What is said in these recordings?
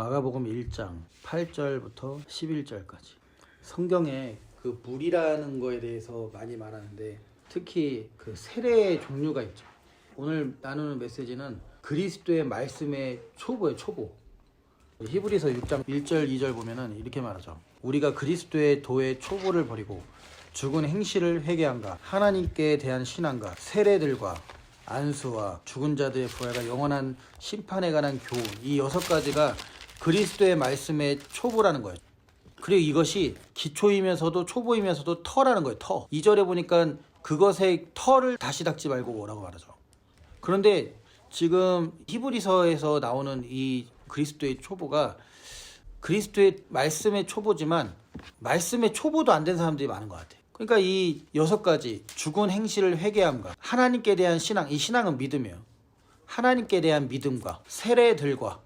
마가복음 1장 8절부터 11절까지 성경에 그 물이라는 거에 대해서 많이 말하는데 특히 그 세례의 종류가 있죠. 오늘 나누는 메시지는 그리스도의 말씀의 초보예요. 초보. 히브리서 6장 1절 2절 보면은 이렇게 말하죠. 우리가 그리스도의 도의 초보를 버리고 죽은 행실을 회개한가 하나님께 대한 신앙과 세례들과 안수와 죽은 자들의 부활과 영원한 심판에 관한 교훈, 이 6가지가 그리스도의 말씀의 초보라는 거예요. 그리고 이것이 기초이면서도 초보이면서도 터라는 거예요. 터. 2절에 보니까 그것의 터를 다시 닦지 말고 뭐라고 말하죠. 그런데 지금 히브리서에서 나오는 이 그리스도의 초보가 그리스도의 말씀의 초보지만 말씀의 초보도 안 된 사람들이 많은 것 같아요. 그러니까 이 6가지 죽은 행실을 회개함과 하나님께 대한 신앙, 이 신앙은 믿음이에요. 하나님께 대한 믿음과 세례들과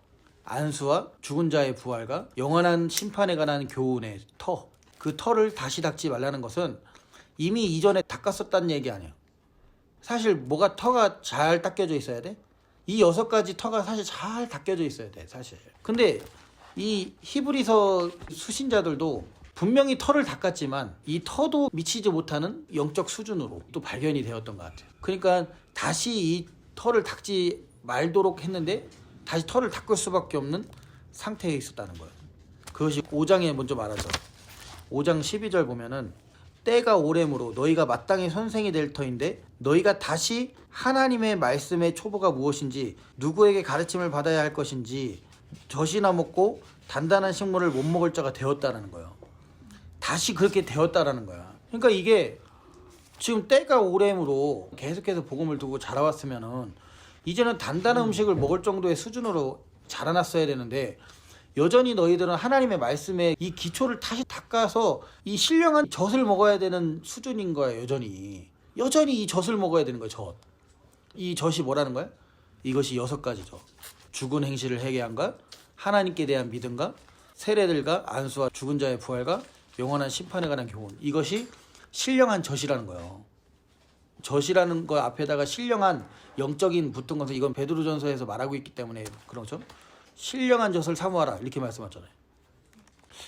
안수와 죽은 자의 부활과 영원한 심판에 관한 교훈의 터, 그 터를 다시 닦지 말라는 것은 이미 이전에 닦았었다는 얘기 아니에요. 사실 뭐가 터가 잘 닦여져 있어야 돼? 이 6가지 터가 사실 잘 닦여져 있어야 돼, 사실. 근데 이 히브리서 수신자들도 분명히 터를 닦았지만 이 터도 미치지 못하는 영적 수준으로 또 발견이 되었던 것 같아요. 그러니까 다시 이 터를 닦지 말도록 했는데 다시 터를 닦을 수밖에 없는 상태에 있었다는 거예요. 그것이 5장에 먼저 말하죠. 5장 12절 보면은 때가 오래므로 너희가 마땅히 선생이 될 터인데 너희가 다시 하나님의 말씀의 초보가 무엇인지 누구에게 가르침을 받아야 할 것인지 젖이나 먹고 단단한 식물을 못 먹을 자가 되었다라는 거예요. 다시 그렇게 되었다라는 거야. 그러니까 이게 지금 때가 오래므로 계속해서 복음을 두고 자라왔으면은 이제는 단단한 음식을 먹을 정도의 수준으로 자라났어야 되는데 여전히 너희들은 하나님의 말씀에 이 기초를 다시 닦아서 이 신령한 젖을 먹어야 되는 수준인 거야. 여전히 이 젖을 먹어야 되는 거야. 젖. 이 젖이 뭐라는 거야? 이것이 6가지죠. 죽은 행실을 회개함과 하나님께 대한 믿음과 세례들과 안수와 죽은 자의 부활과 영원한 심판에 관한 교훈. 이것이 신령한 젖이라는 거예요. 젖이라는 거 앞에다가 신령한 영적인 붙은 것은 이건 베드로전서에서 말하고 있기 때문에 그렇죠. 신령한 젖을 사모하라 이렇게 말씀하잖아요.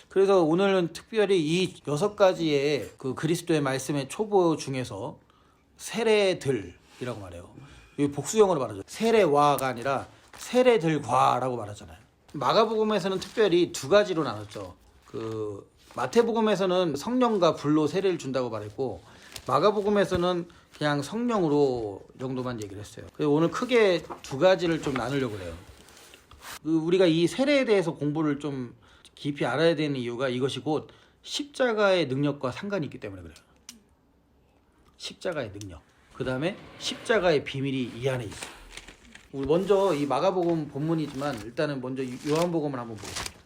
그래서 오늘은 특별히 이 6가지의 그 그리스도의 말씀의 초보 중에서 세례들이라고 말해요. 이 복수형으로 말하죠. 세례와가 아니라 세례들과라고 말하잖아요. 마가복음에서는 특별히 2가지로 나눴죠. 그 마태복음에서는 성령과 불로 세례를 준다고 말했고 마가복음에서는 그냥 성령으로 정도만 얘기를 했어요. 그래서 오늘 크게 2가지를 좀 나누려고 해요. 우리가 이 세례에 대해서 공부를 좀 깊이 알아야 되는 이유가 이것이 곧 십자가의 능력과 상관이 있기 때문에 그래요. 십자가의 능력. 그 다음에 십자가의 비밀이 이 안에 있어요. 우리 먼저 이 마가복음 본문이지만 일단은 먼저 요한복음을 한번 보겠습니다.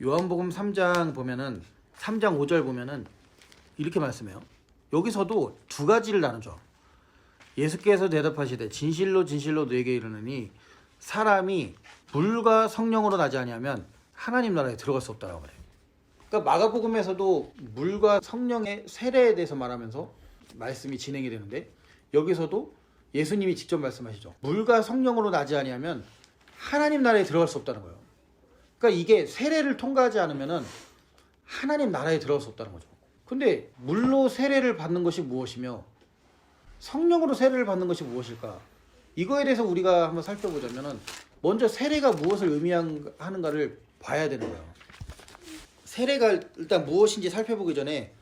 요한복음 3장 보면은 3장 5절 보면은 이렇게 말씀해요. 여기서도 2가지를 나누죠. 예수께서 대답하시되 진실로 진실로 너에게 이르노니 사람이 물과 성령으로 나지 아니하면 하나님 나라에 들어갈 수 없다라고 말해요. 그러니까 마가복음에서도 물과 성령의 세례에 대해서 말하면서 말씀이 진행이 되는데 여기서도 예수님이 직접 말씀하시죠. 물과 성령으로 나지 아니하면 하나님 나라에 들어갈 수 없다는 거예요. 그러니까 이게 세례를 통과하지 않으면은 하나님 나라에 들어갈 수 없다는 거죠. 근데 물로 세례를 받는 것이 무엇이며 성령으로 세례를 받는 것이 무엇일까? 이거에 대해서 우리가 한번 살펴보자면은 먼저 세례가 무엇을 의미하는가를 봐야 되는 거예요. 세례가 일단 무엇인지 살펴보기 전에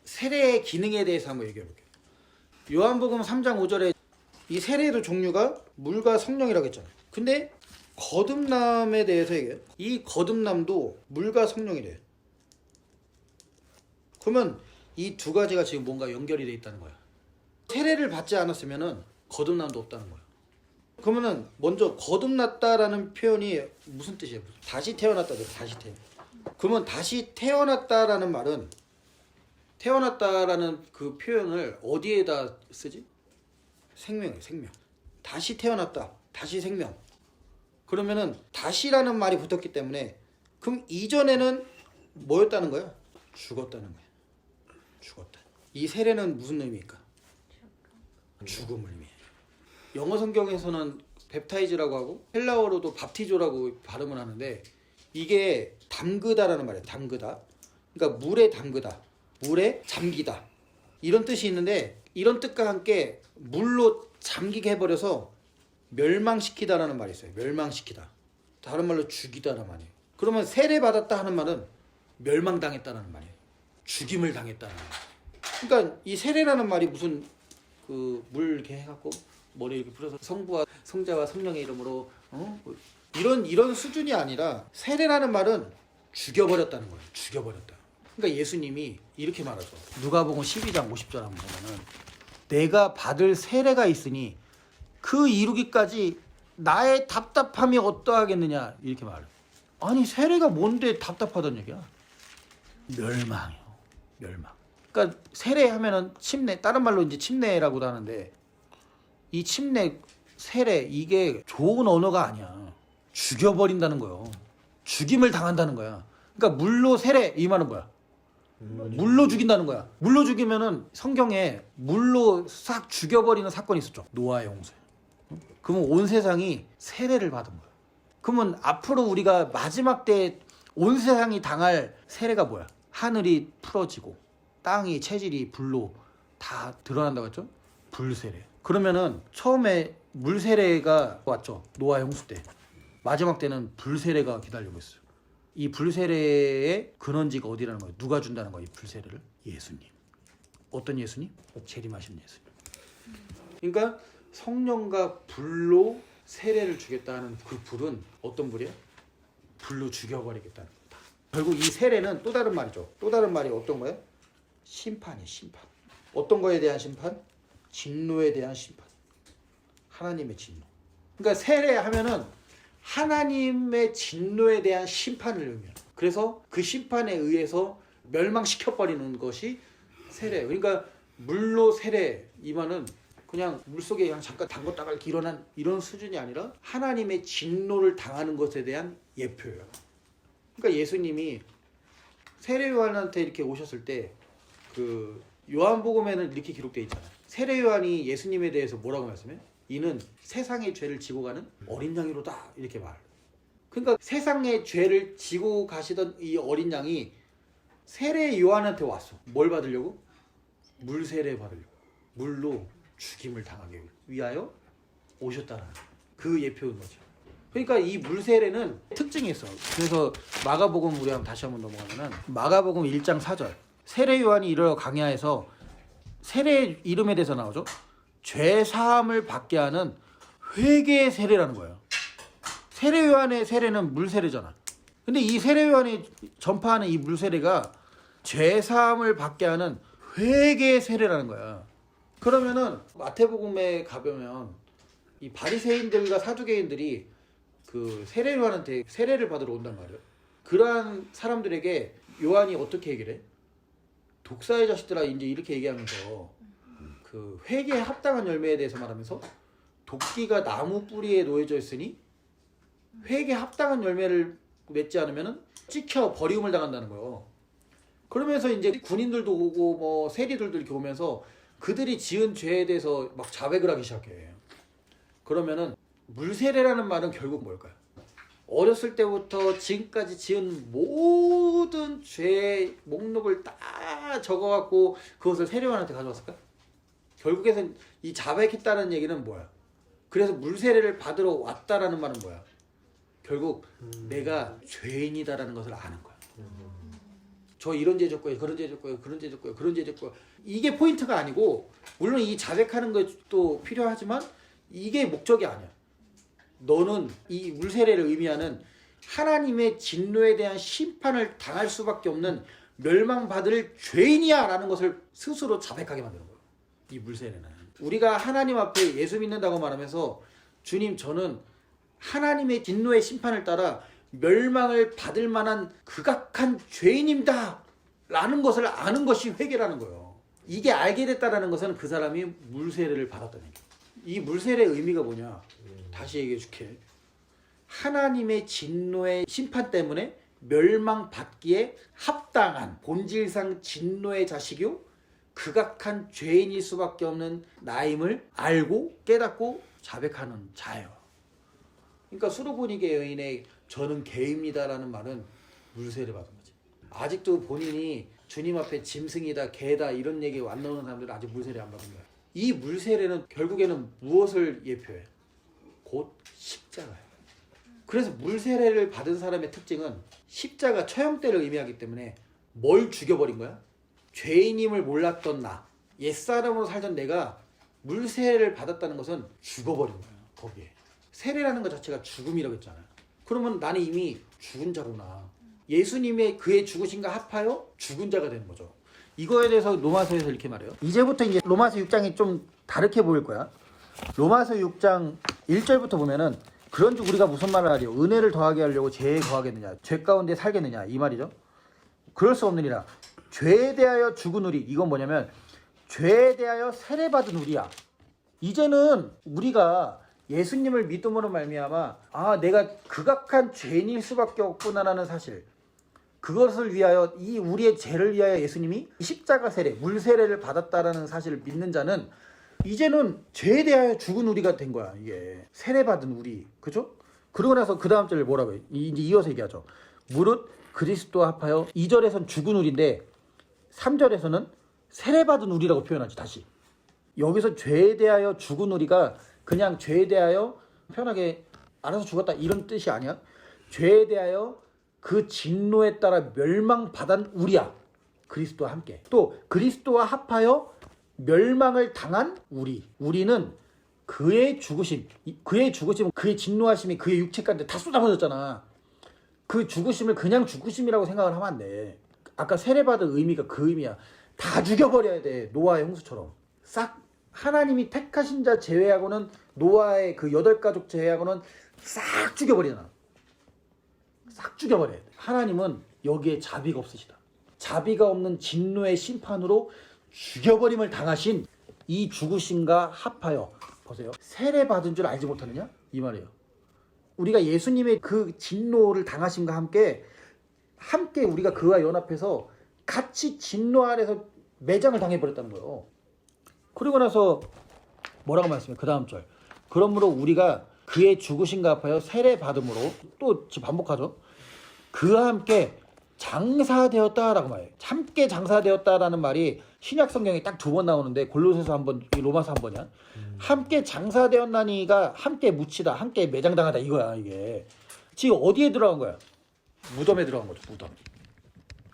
세례의 기능에 대해서 한번 얘기해 볼게요. 요한복음 3장 5절에 이 세례의 종류가 물과 성령이라고 했잖아요. 근데 거듭남에 대해서 얘기해요. 이 거듭남도 물과 성령이래요. 그러면 이 2가지가 지금 뭔가 연결이 돼 있다는 거야. 세례를 받지 않았으면은 거듭남도 없다는 거야. 그러면은 먼저 거듭났다라는 표현이 무슨 뜻이에요? 다시 태어났다죠. 다시 태어. 그러면 다시 태어났다라는 말은 태어났다라는 그 표현을 어디에다 쓰지? 생명이에요. 생명. 다시 태어났다. 다시 생명. 그러면은 다시라는 말이 붙었기 때문에 그럼 이전에는 뭐였다는 거야? 죽었다는 거야. 죽었다. 이 세례는 무슨 의미일까? 죽음을 의미해요. 영어 성경에서는 뱁타이즈라고 하고 헬라어로도 밥티조라고 발음을 하는데 이게 담그다라는 말이에요. 담그다. 그러니까 물에 담그다. 물에 잠기다. 이런 뜻이 있는데 이런 뜻과 함께 물로 잠기게 해버려서 멸망시키다라는 말이 있어요. 멸망시키다. 다른 말로 죽이다라는 말이에요. 그러면 세례받았다 하는 말은 멸망당했다라는 말이에요. 죽임을 당했다는 말이에요. 그러니까 이 세례라는 말이 무슨 그 물 이렇게 해갖고 머리 이렇게 풀어서 성부와 성자와 성령의 이름으로 이런 수준이 아니라 세례라는 말은 죽여버렸다는 거예요. 죽여버렸다. 그러니까 예수님이 이렇게 말하죠. 누가복음 12장 50절 한번 보면은 내가 받을 세례가 있으니 그 이루기까지 나의 답답함이 어떠하겠느냐 이렇게 말해요. 아니 세례가 뭔데 답답하단 얘기야? 멸망이요. 멸망. 그러니까 세례하면은 침례, 다른 말로 이제 침례라고도 하는데 이 침례, 세례 이게 좋은 언어가 아니야. 죽여버린다는 거예요. 죽임을 당한다는 거야. 그러니까 물로 세례 이 말은 뭐야? 물로 죽인다는 거야. 물로 죽이면은 성경에 물로 싹 죽여버리는 사건이 있었죠. 노아의 홍수. 그러면 온 세상이 세례를 받은 거야. 그러면 앞으로 우리가 마지막 때 온 세상이 당할 세례가 뭐야? 하늘이 풀어지고 땅이 체질이 불로 다 드러난다고 했죠? 불세례. 그러면은 처음에 물세례가 왔죠. 노아의 홍수 때. 마지막 때는 불세례가 기다리고 있어요. 이 불세례의 근원지가 어디라는 거예요? 누가 준다는 거예요? 이 불세례를? 예수님. 어떤 예수님? 재림하신 예수님. 그러니까 성령과 불로 세례를 주겠다는 그 불은 어떤 불이야? 불로 죽여버리겠다는 거다. 결국 이 세례는 또 다른 말이죠. 또 다른 말이 어떤 거예요? 심판이에요. 심판. 어떤 거에 대한 심판? 진노에 대한 심판. 하나님의 진노. 그러니까 세례하면은 하나님의 진노에 대한 심판을 의미해요. 그래서 그 심판에 의해서 멸망시켜버리는 것이 세례예요. 그러니까 물로 세례 이 말은 그냥 물속에 그냥 잠깐 담궜다가 이렇게 일어난 이런 수준이 아니라 하나님의 진노를 당하는 것에 대한 예표예요. 그러니까 예수님이 세례 요한한테 이렇게 오셨을 때 그 요한복음에는 이렇게 기록되어 있잖아요. 세례 요한이 예수님에 대해서 뭐라고 말씀해? 이는 세상의 죄를 지고 가는 어린 양이로다 이렇게 말. 그러니까 세상의 죄를 지고 가시던 이 어린 양이 세례 요한한테 왔어. 뭘 받으려고? 물 세례 받으려고. 물로 죽임을 당하기 위하여 오셨다는 그 예표인 거죠. 그러니까 이 물 세례는 특징이 있어. 그래서 마가복음 우리 다시 한번 넘어가면은 마가복음 1장 4절. 세례 요한이 이르러 강야에서 세례 이름에 대해서 나오죠. 죄 사함을 받게 하는 회개의 세례라는 거예요. 세례 요한의 세례는 물 세례잖아. 근데 이 세례 요한이 전파하는 이 물 세례가 죄 사함을 받게 하는 회개의 세례라는 거야. 그러면은 마태복음에 가보면 이 바리새인들과 사두개인들이 그 세례 요한한테 세례를 받으러 온단 말이에요. 그러한 사람들에게 요한이 어떻게 얘기를 해? 독사의 자식들아 이제 이렇게 얘기하면서 그 회개에 합당한 열매에 대해서 말하면서 도끼가 나무 뿌리에 놓여져 있으니 회개에 합당한 열매를 맺지 않으면은 찍혀 버림을 당한다는 거예요. 그러면서 이제 군인들도 오고 뭐 세리들도 이렇게 오면서 그들이 지은 죄에 대해서 막 자백을 하기 시작해. 그러면은 물세례라는 말은 결국 뭘까요? 어렸을 때부터 지금까지 지은 모든 죄의 목록을 다 적어갖고 그것을 세례요한한테 가져왔을까? 결국에는 이 자백했다는 얘기는 뭐야? 그래서 물세례를 받으러 왔다라는 말은 뭐야? 결국 내가 죄인이다라는 것을 아는 거야. 저 이런 죄 졌고요, 그런 죄 졌고요, 그런 죄 졌고요, 그런 죄 졌고요. 이게 포인트가 아니고 물론 이 자백하는 것도 필요하지만 이게 목적이 아니야. 너는 이 물세례를 의미하는 하나님의 진노에 대한 심판을 당할 수밖에 없는 멸망받을 죄인이야 라는 것을 스스로 자백하게 만드는 거예요. 이 물세례는 우리가 하나님 앞에 예수 믿는다고 말하면서 주님 저는 하나님의 진노의 심판을 따라 멸망을 받을 만한 극악한 죄인입니다 라는 것을 아는 것이 회개라는 거예요. 이게 알게 됐다라는 것은 그 사람이 물세례를 받았다는 얘기예요. 이 물세례의 의미가 뭐냐? 다시 얘기해 줄게. 하나님의 진노의 심판 때문에 멸망받기에 합당한 본질상 진노의 자식이요 극악한 죄인일 수밖에 없는 나임을 알고 깨닫고 자백하는 자예요. 그러니까 수르보니게 여인의 저는 개입니다라는 말은 물세례 받은 거지. 아직도 본인이 주님 앞에 짐승이다, 개다 이런 얘기 안 나오는 사람들은 아직 물세례 안 받은 거야. 이 물세례는 결국에는 무엇을 예표해? 곧 십자가야. 그래서 물세례를 받은 사람의 특징은 십자가 처형대를 의미하기 때문에 뭘 죽여버린 거야? 죄인임을 몰랐던 나, 옛사람으로 살던 내가 물세례를 받았다는 것은 죽어버린 거야. 거기에 세례라는 것 자체가 죽음이라고 했잖아요. 그러면 나는 이미 죽은 자구나. 예수님의 그의 죽으심과 합하여 죽은 자가 되는 거죠. 이거에 대해서 로마서에서 이렇게 말해요. 이제부터 이제 로마서 6장이 좀 다르게 보일 거야. 로마서 6장 1절부터 보면은 그런즉 우리가 무슨 말을 하리요? 은혜를 더하게 하려고 죄에 거하겠느냐? 죄 가운데 살겠느냐? 이 말이죠. 그럴 수 없느니라. 죄에 대하여 죽은 우리. 이건 뭐냐면 죄에 대하여 세례받은 우리야. 이제는 우리가 예수님을 믿음으로 말미암아 내가 극악한 죄인일 수밖에 없구나라는 사실, 그것을 위하여 이 우리의 죄를 위하여 예수님이 십자가 세례, 물세례를 받았다라는 사실을 믿는 자는 이제는 죄에 대하여 죽은 우리가 된 거야. 이게 세례받은 우리, 그죠? 그러고 나서 그 다음 절에 뭐라고 해? 이제 이어서 얘기하죠. 무릇 그리스도와 합하여 2절에서는 죽은 우리인데 3절에서는 세례받은 우리라고 표현하지. 다시 여기서 죄에 대하여 죽은 우리가 그냥 죄에 대하여 편하게 알아서 죽었다 이런 뜻이 아니야. 죄에 대하여 그 진노에 따라 멸망받은 우리야. 그리스도와 함께. 또 그리스도와 합하여 멸망을 당한 우리는 그의 죽으심은 그의 진노하심이 그의 육체까지 다 쏟아버렸잖아. 그 죽으심을 그냥 죽으심이라고 생각을 하면 안 돼. 아까 세례받은 의미가 그 의미야. 다 죽여버려야 돼. 노아의 홍수처럼. 싹 하나님이 택하신 자 제외하고는, 노아의 그 8가족 제외하고는 싹 죽여버리잖아. 싹 죽여버려야 돼. 하나님은 여기에 자비가 없으시다. 자비가 없는 진노의 심판으로 죽여버림을 당하신 이 죽으심과 합하여, 보세요, 세례받은 줄 알지 못하느냐? 이 말이에요. 우리가 예수님의 그 진노를 당하심과 함께 우리가 그와 연합해서 같이 진노 아래서 매장을 당해버렸다는 거예요. 그리고 나서 뭐라고 말씀해요? 그 다음 절. 그러므로 우리가 그의 죽으심과 합하여 세례받음으로, 또 반복하죠. 그와 함께 장사되었다라고 말해요. 함께 장사되었다라는 말이 신약 성경에 딱 2번 나오는데 골로새서 한 번, 로마서 한 번이야. 함께 장사되었나니가 함께 묻히다, 함께 매장당하다 이거야. 이게 지금 어디에 들어간 거야? 무덤에 들어간 거죠. 무덤.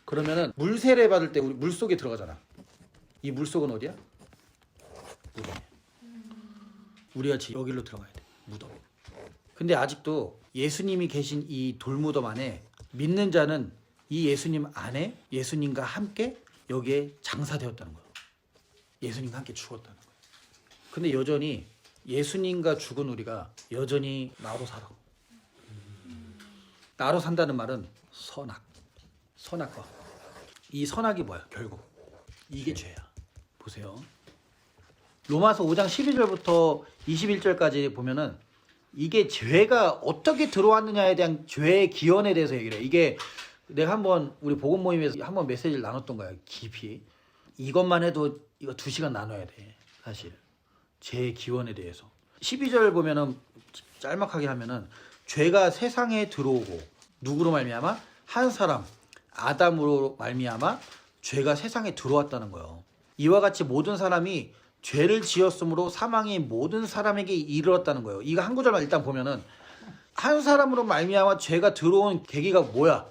그러면은 물세례 받을 때 우리 물속에 들어가잖아. 이 물속은 어디야? 무덤. 우리가 지금 여기로 들어가야 돼. 무덤. 근데 아직도 예수님이 계신 이 돌무덤 안에 믿는 자는 이 예수님 안에 예수님과 함께 여기에 장사되었다는 거예요. 예수님과 함께 죽었다는 거예요. 근데 여전히 예수님과 죽은 우리가 여전히 나로 살아. 나로 산다는 말은 선악과. 이 선악이 뭐야? 결국 이게 죄야. 보세요. 로마서 5장 12절부터 21절까지 보면은 이게 죄가 어떻게 들어왔느냐에 대한 죄의 기원에 대해서 얘기를 해. 이게 내가 한번 우리 복음 모임에서 한번 메시지를 나눴던 거야. 깊이. 이것만 해도 이거 2시간 나눠야 돼. 사실. 죄의 기원에 대해서. 12절 보면은 짤막하게 하면은 죄가 세상에 들어오고 누구로 말미암아? 한 사람 아담으로 말미암아 죄가 세상에 들어왔다는 거예요. 이와 같이 모든 사람이 죄를 지었으므로 사망이 모든 사람에게 이르렀다는 거예요. 이거 한 구절만 일단 보면은 한 사람으로 말미암아 죄가 들어온 계기가 뭐야?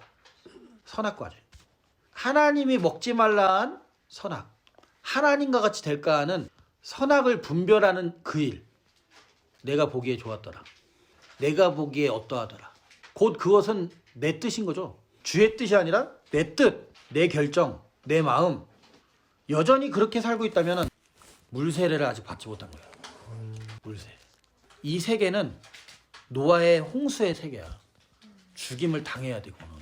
선악과제. 하나님이 먹지 말라 한 선악. 하나님과 같이 될까 하는 선악을 분별하는 그 일. 내가 보기에 좋았더라. 내가 보기에 어떠하더라. 곧 그것은 내 뜻인 거죠. 주의 뜻이 아니라 내 뜻, 내 결정, 내 마음. 여전히 그렇게 살고 있다면 물세례를 아직 받지 못한 거야. 물세례. 이 세계는 노아의 홍수의 세계야. 죽임을 당해야 되고는.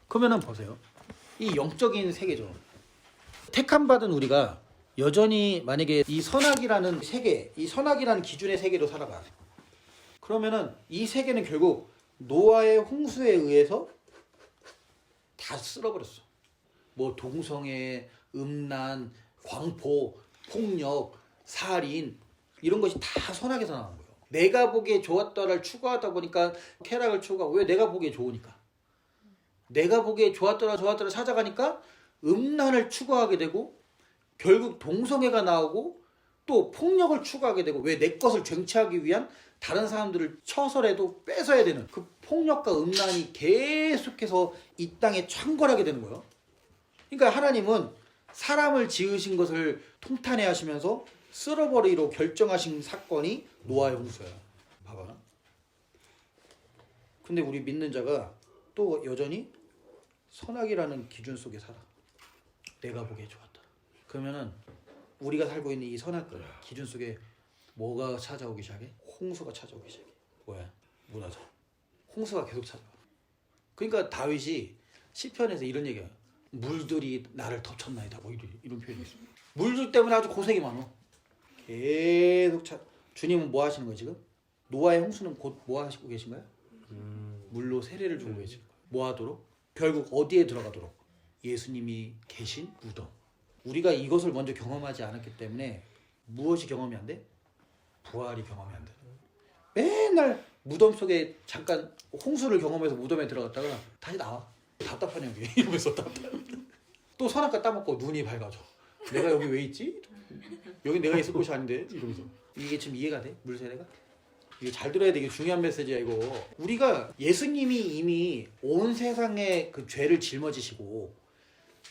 그러면은 보세요. 이 영적인 세계죠. 택함 받은 우리가 여전히 만약에 이 선악이라는 세계, 이 선악이라는 기준의 세계로 살아가. 그러면은 이 세계는 결국 노아의 홍수에 의해서 다 쓸어버렸어. 뭐 동성애, 음란, 광포, 폭력, 살인 이런 것이 다 선악에서 나온 거예요. 내가 보기에 좋았더라를 추구하다 보니까 쾌락을 추구하고 왜 내가 보기에 좋으니까. 내가 보기에 좋았더라 찾아가니까 음란을 추구하게 되고 결국 동성애가 나오고 또 폭력을 추구하게 되고 왜 내 것을 쟁취하기 위한 다른 사람들을 쳐서라도 뺏어야 되는 그 폭력과 음란이 계속해서 이 땅에 창궐하게 되는 거예요. 그러니까 하나님은 사람을 지으신 것을 통탄해 하시면서 쓸어버리로 결정하신 사건이 노아의 홍수야. 봐봐. 근데 우리 믿는 자가 또 여전히 선악이라는 기준 속에 살아. 내가 보기에 좋았다. 그러면은 우리가 살고 있는 이 선악들 기준 속에 뭐가 찾아오기 시작해? 홍수가 찾아오기 시작해. 뭐야? 무너져. 홍수가 계속 찾아와. 그러니까 다윗이 시편에서 이런 얘기야. 물들이 나를 덮쳤나이다. 뭐 이런 표현이 있어. 물들 때문에 아주 고생이 많아. 계속 주님은 뭐 하시는 거야 지금? 노아의 홍수는 곧 뭐 하시고 계신 거야? 물로 세례를 주고 계신 거야. 뭐 하도록? 결국 어디에 들어가도록? 예수님이 계신 무덤. 우리가 이것을 먼저 경험하지 않았기 때문에 무엇이 경험이 안 돼? 부활이 경험이 안 돼. 맨날 무덤 속에 잠깐 홍수를 경험해서 무덤에 들어갔다가 다시 나와. 답답하냐 여기 이러면서 또 선악과 따먹고 눈이 밝아져. 내가 여기 왜 있지? 여기 내가 있을 곳이 아닌데 이러면서. 이게 지금 이해가 돼? 물세례가? 이거 잘 들어야 돼. 이게 중요한 메시지야 이거. 우리가 예수님이 이미 온 세상에 그 죄를 짊어지시고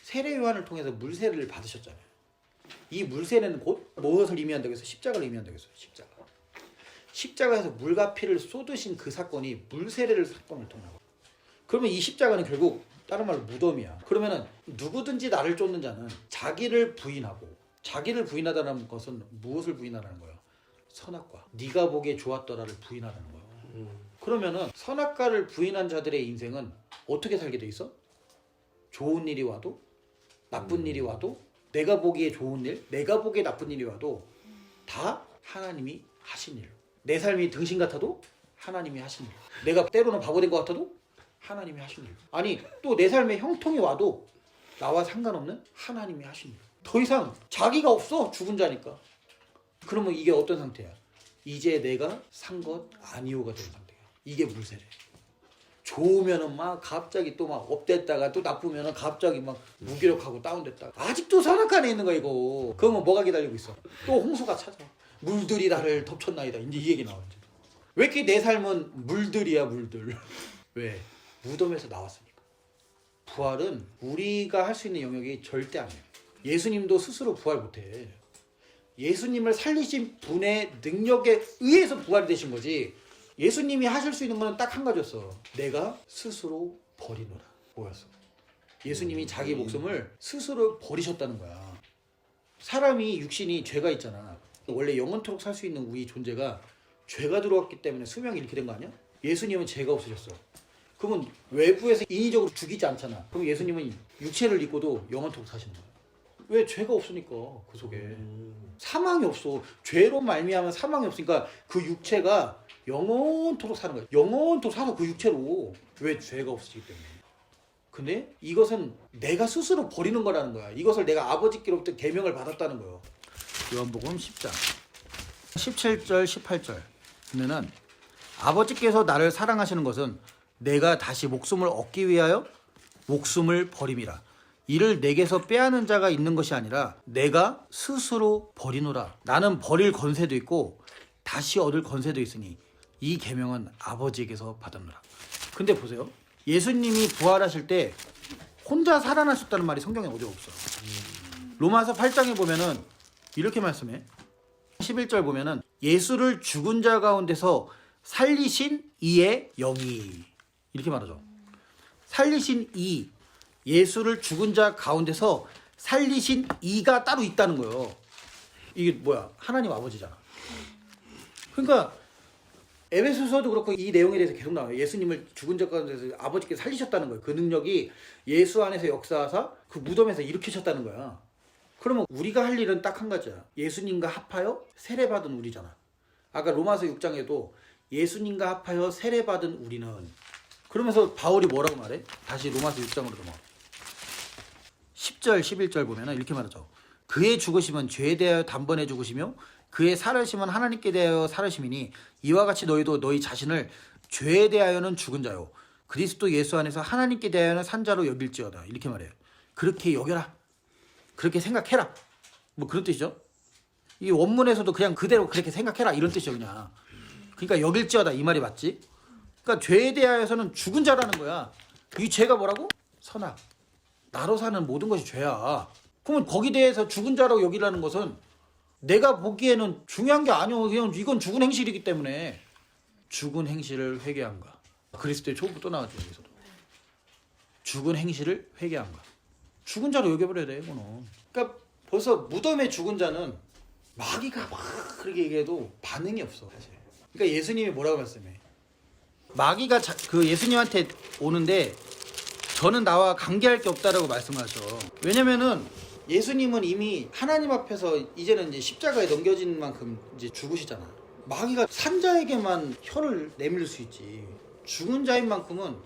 세례 요한을 통해서 물세례를 받으셨잖아요. 이 물세례는 곧 무엇을 의미한다고 해서 십자가를 의미한다고 했어요. 십자가에서 물과 피를 쏟으신 그 사건이 물세례를 사건을 통하고. 그러면 이 십자가는 결국 다른 말로 무덤이야. 그러면은 누구든지 나를 쫓는 자는 자기를 부인하고, 자기를 부인하다는 것은 무엇을 부인하라는 거야? 선악과. 네가 보기에 좋았더라를 부인하라는 거야. 그러면은 선악과를 부인한 자들의 인생은 어떻게 살게 돼 있어? 좋은 일이 와도 나쁜 일이 와도 내가 보기에 좋은 일, 내가 보기에 나쁜 일이 와도 다 하나님이 하신 일. 내 삶이 등신 같아도 하나님이 하신 일. 내가 때로는 바보 된 것 같아도 하나님이 하신 일. 아니 또 내 삶에 형통이 와도 나와 상관없는 하나님이 하신 일. 더 이상 자기가 없어. 죽은 자니까. 그러면 이게 어떤 상태야? 이제 내가 산 것 아니오가 되는 상태야. 이게 물세례. 좋으면은 막 갑자기 또 막 업됐다가 또 나쁘면은 갑자기 막 무기력하고 다운됐다가 아직도 선악과 안에 있는 거야 이거. 그러면 뭐가 기다리고 있어? 또 홍수가 찾아. 물들이 나를 덮쳤나이다. 이제 이 얘기 나와. 이제. 왜 이렇게 내 삶은 물들이야 물들. 왜? 무덤에서 나왔으니까. 부활은 우리가 할 수 있는 영역이 절대 아니에요. 예수님도 스스로 부활 못해. 예수님을 살리신 분의 능력에 의해서 부활이 되신 거지. 예수님이 하실 수 있는 건 딱 한 가지였어. 내가 스스로 버리노라. 뭐였어? 예수님이 자기 목숨을 스스로 버리셨다는 거야. 사람이 육신이 죄가 있잖아. 원래 영원토록 살 수 있는 우리 존재가 죄가 들어왔기 때문에 수명이 이렇게 된 거 아니야? 예수님은 죄가 없으셨어. 그러면 외부에서 인위적으로 죽이지 않잖아. 그럼 예수님은 육체를 입고도 영원토록 사시는 거야. 왜? 죄가 없으니까 그 속에. 사망이 없어. 죄로 말미암은 사망이 없으니까 그 육체가 영원토록 사는 거야. 영원토록 살아 그 육체로. 왜? 죄가 없으시기 때문에. 근데 이것은 내가 스스로 버리는 거라는 거야. 이것을 내가 아버지께로부터 계명을 받았다는 거예요. 요한복음 10장 17절 18절 보면은 아버지께서 나를 사랑하시는 것은 내가 다시 목숨을 얻기 위하여 목숨을 버림이라. 이를 내게서 빼앗는 자가 있는 것이 아니라 내가 스스로 버리노라. 나는 버릴 권세도 있고 다시 얻을 권세도 있으니 이 계명은 아버지에게서 받았노라. 근데 보세요. 예수님이 부활하실 때 혼자 살아나셨다는 말이 성경에 어디 없어. 로마서 8장에 보면은 이렇게 말씀해. 11절 보면은 예수를 죽은 자 가운데서 살리신 이의 영이, 이렇게 말하죠. 살리신 이, 예수를 죽은 자 가운데서 살리신 이가 따로 있다는 거예요. 이게 뭐야? 하나님 아버지잖아. 그러니까 에베소서도 그렇고 이 내용에 대해서 계속 나와요. 예수님을 죽은 자 가운데서 아버지께서 살리셨다는 거예요. 그 능력이 예수 안에서 역사하사 그 무덤에서 일으키셨다는 거야. 그러면 우리가 할 일은 딱 한 가지야. 예수님과 합하여 세례받은 우리잖아. 아까 로마서 6장에도 예수님과 합하여 세례받은 우리는, 그러면서 바울이 뭐라고 말해? 다시 로마서 6장으로 넘어가. 10절 11절 보면 이렇게 말하죠. 그의 죽으심은 죄에 대하여 단번에 죽으시며 그의 살으심은 하나님께 대하여 살으심이니 이와 같이 너희도 너희 자신을 죄에 대하여는 죽은 자요 그리스도 예수 안에서 하나님께 대하여는 산 자로 여길지어다. 이렇게 말해요. 그렇게 여겨라. 그렇게 생각해라. 뭐 그런 뜻이죠. 이 원문에서도 그냥 그대로 그렇게 생각해라 이런 뜻이죠. 그냥. 그러니까 여길지어다 이 말이 맞지. 그러니까 죄에 대하여서는 죽은 자라는 거야. 이 죄가 뭐라고? 선악. 나로 사는 모든 것이 죄야. 그러면 거기에 대해서 죽은 자라고 여기라는 것은 내가 보기에는 중요한 게 아니오. 그냥 이건 죽은 행실이기 때문에 죽은 행실을 회개한가. 그리스도의 초부 또 나왔죠. 여기서도. 죽은 행실을 회개한가. 죽은 자로 여겨버려야 돼. 이거는. 그러니까 벌써 무덤에 죽은 자는 마귀가 막 그렇게 얘기해도 반응이 없어. 사실. 그러니까 예수님이 뭐라고 말씀해. 마귀가 그 예수님한테 오는데 저는 나와 관계할 게 없다라고 말씀하셔. 왜냐면은 예수님은 이미 하나님 앞에서 이제는 이제 십자가에 넘겨진 만큼 이제 죽으시잖아. 마귀가 산자에게만 혀를 내밀 수 있지. 죽은 자인 만큼은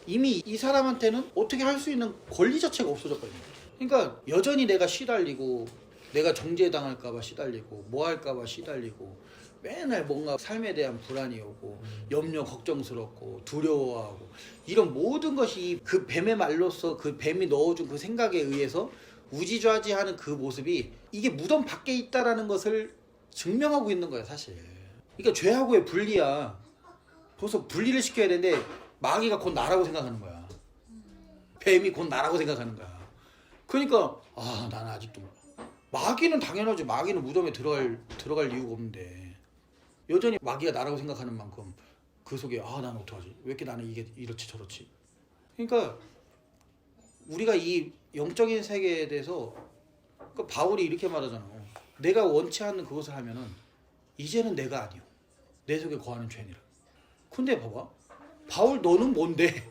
이미 이 사람한테는 어떻게 할 수 있는 권리 자체가 없어졌거든요. 그러니까 여전히 내가 시달리고 내가 정죄당할까봐 시달리고 뭐 할까봐 시달리고 맨날 뭔가 삶에 대한 불안이 오고 염려 걱정스럽고 두려워하고 이런 모든 것이 그 뱀의 말로써 그 뱀이 넣어준 그 생각에 의해서 우지좌지하는 그 모습이 이게 무덤 밖에 있다라는 것을 증명하고 있는 거야 사실. 그러니까 죄하고의 분리야. 벌써 분리를 시켜야 되는데 마귀가 곧 나라고 생각하는 거야. 뱀이 곧 나라고 생각하는 거야. 그러니까 나는 아직도 마귀는 당연하지. 마귀는 무덤에 들어갈 이유가 없는데 여전히 마귀가 나라고 생각하는 만큼 그 속에 나는 어떡하지? 왜 이렇게 나는 이게 이렇지 저렇지? 그러니까 우리가 이 영적인 세계에 대해서 그러니까 바울이 이렇게 말하잖아. 내가 원치 않는 그것을 하면은 이제는 내가 아니요. 내 속에 거하는 죄니라. 근데 봐봐. 바울 너는 뭔데?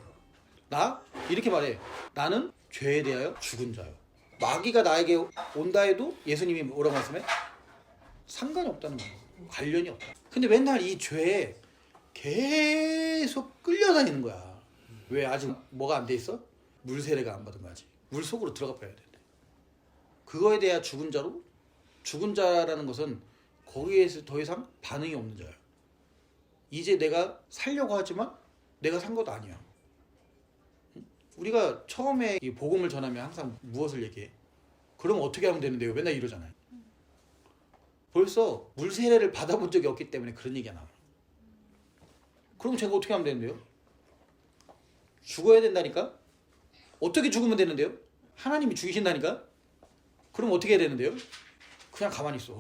나? 이렇게 말해. 나는 죄에 대하여 죽은 자요. 마귀가 나에게 온다 해도 예수님이 뭐라고 말씀해? 상관이 없다는 거야. 관련이 없다. 근데 맨날 이 죄에 계속 끌려다니는 거야. 왜 아직 뭐가 안 돼 있어? 물 세례가 안 받은 거지. 물 속으로 들어가 봐야 돼. 그거에 대한 죽은 자로 죽은 자라는 것은 거기에서 더 이상 반응이 없는 자야. 이제 내가 살려고 하지만 내가 산 것도 아니야. 우리가 처음에 이 복음을 전하면 항상 무엇을 얘기해? 그럼 어떻게 하면 되는데요? 맨날 이러잖아요. 벌써 물 세례를 받아본 적이 없기 때문에 그런 얘기가 나와요. 그럼 제가 어떻게 하면 되는데요? 죽어야 된다니까? 어떻게 죽으면 되는데요? 하나님이 죽이신다니까? 그럼 어떻게 해야 되는데요? 그냥 가만히 있어.